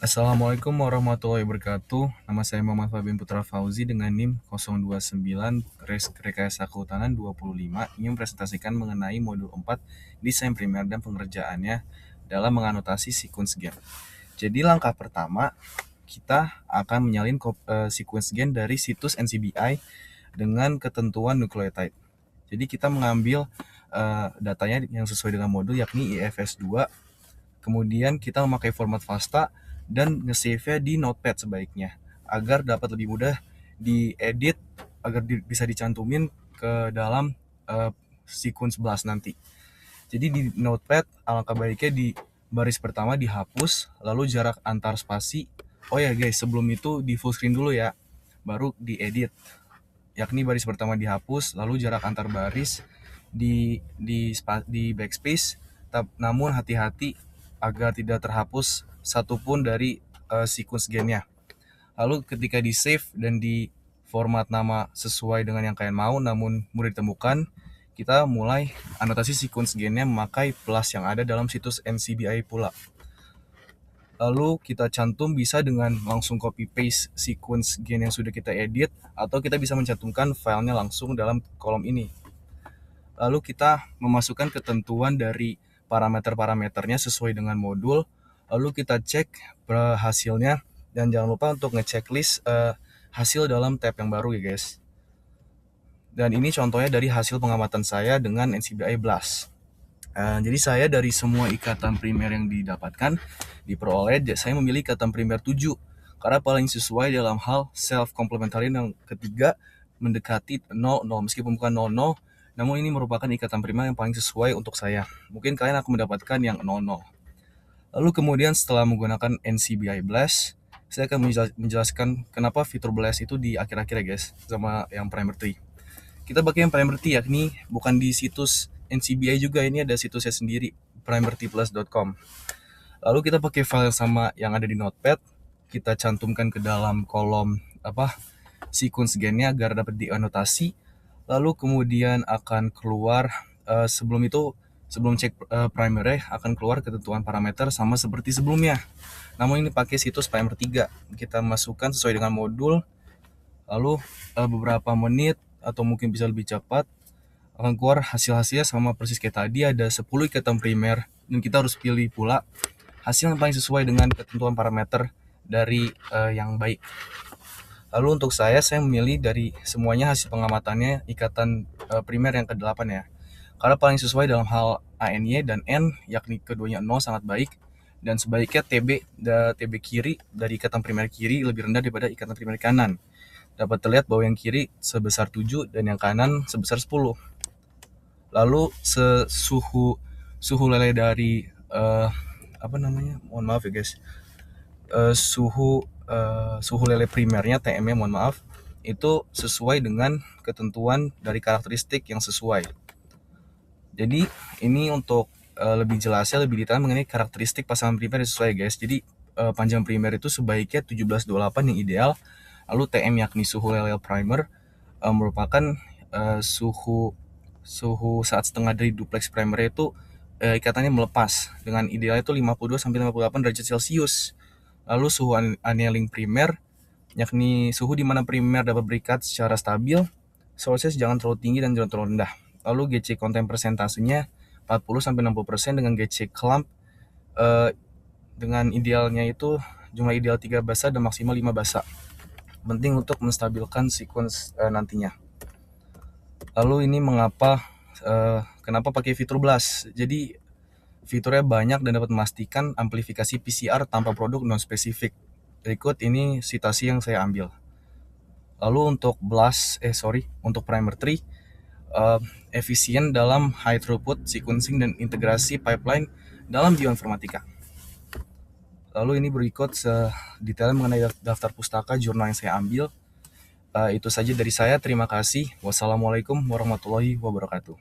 Assalamualaikum warahmatullahi wabarakatuh. Nama saya Muhammad Fabien Putra Fauzi dengan NIM 029 Rekayasa Kehutanan 25 ingin mempresentasikan mengenai modul 4 desain primer dan pengerjaannya dalam menganotasi sequence gen. Jadi langkah pertama kita akan menyalin sequence gen dari situs NCBI dengan ketentuan nucleotide. Jadi kita mengambil datanya yang sesuai dengan modul yakni IFS2. Kemudian kita memakai format FASTA dan nge-save-nya di Notepad sebaiknya agar dapat lebih mudah diedit, agar bisa dicantumin ke dalam sequence blast nanti. Jadi di Notepad alangkah baiknya di baris pertama dihapus, lalu jarak antar spasi. Oh ya guys, sebelum itu di full screen dulu ya, baru diedit. Yakni baris pertama dihapus, lalu jarak antar baris di backspace. Namun hati-hati agar tidak terhapus satupun dari sequence gennya. Lalu ketika di save dan di format nama sesuai dengan yang kalian mau namun mudah ditemukan, kita mulai anotasi sequence gennya memakai plus yang ada dalam situs NCBI pula. Lalu kita cantum bisa dengan langsung copy paste sequence gen yang sudah kita edit, atau kita bisa mencantumkan filenya langsung dalam kolom ini. Lalu kita memasukkan ketentuan dari parameter-parameternya sesuai dengan modul. Lalu kita cek hasilnya, dan jangan lupa untuk ngechecklist hasil dalam tab yang baru ya guys. Dan ini contohnya dari hasil pengamatan saya dengan NCBI Blast. Jadi saya dari semua ikatan primer yang didapatkan diperoleh, saya memilih ikatan primer 7 karena paling sesuai dalam hal self complementary yang ketiga mendekati 0, meskipun bukan 0, namun ini merupakan ikatan primer yang paling sesuai untuk saya. Mungkin kalian akan mendapatkan yang 00. Lalu kemudian setelah menggunakan NCBI Blast, saya akan menjelaskan kenapa fitur Blast itu di akhir-akhir ya guys, sama yang primer tree. Kita pakai yang primer tree, yakni bukan di situs NCBI juga, ini ada situsnya sendiri, primertplus.com. Lalu kita pakai file yang sama yang ada di Notepad, kita cantumkan ke dalam kolom sequence gennya agar dapat dianotasi. Lalu kemudian akan keluar sebelum cek primernya akan keluar ketentuan parameter sama seperti sebelumnya. Namun ini pakai situs primer 3. Kita masukkan sesuai dengan modul. Lalu beberapa menit atau mungkin bisa lebih cepat akan keluar hasil-hasilnya sama persis kayak tadi, ada 10 ikatan primer, dan kita harus pilih pula hasil yang paling sesuai dengan ketentuan parameter dari yang baik. Lalu untuk saya memilih dari semuanya hasil pengamatannya ikatan primer yang ke-8 ya. Karena paling sesuai dalam hal ANY dan N, yakni keduanya 0 sangat baik, dan sebaiknya TB kiri dari ikatan primer kiri lebih rendah daripada ikatan primer kanan. Dapat terlihat bahwa yang kiri sebesar 7 dan yang kanan sebesar 10. Lalu suhu lele dari mohon maaf ya guys, suhu lele primernya TM-nya mohon maaf, itu sesuai dengan ketentuan dari karakteristik yang sesuai. Jadi ini untuk lebih jelasnya, lebih detail mengenai karakteristik pasangan primer yang sesuai guys. Jadi panjang primer itu sebaiknya 1728 yang ideal. Lalu TM yakni suhu lele primer merupakan suhu saat setengah dari duplex primer itu ikatannya melepas, dengan ideal itu 52-58 derajat Celcius. Lalu suhu annealing primer yakni suhu di mana primer dapat berikat secara stabil, sources jangan terlalu tinggi dan jangan terlalu rendah. Lalu GC content persentasenya 40-60% dengan GC clump dengan idealnya itu jumlah ideal 3 basa dan maksimal 5 basa. Penting untuk menstabilkan sequence nantinya. Lalu ini kenapa pakai fitur Blast? Jadi fiturnya banyak dan dapat memastikan amplifikasi PCR tanpa produk non-spesifik. Berikut ini citasi yang saya ambil. Lalu untuk untuk primer tree, efisien dalam high throughput sequencing dan integrasi pipeline dalam bioinformatika. Lalu ini berikut detail mengenai daftar pustaka jurnal yang saya ambil. Itu saja dari saya, terima kasih. Wassalamualaikum warahmatullahi wabarakatuh.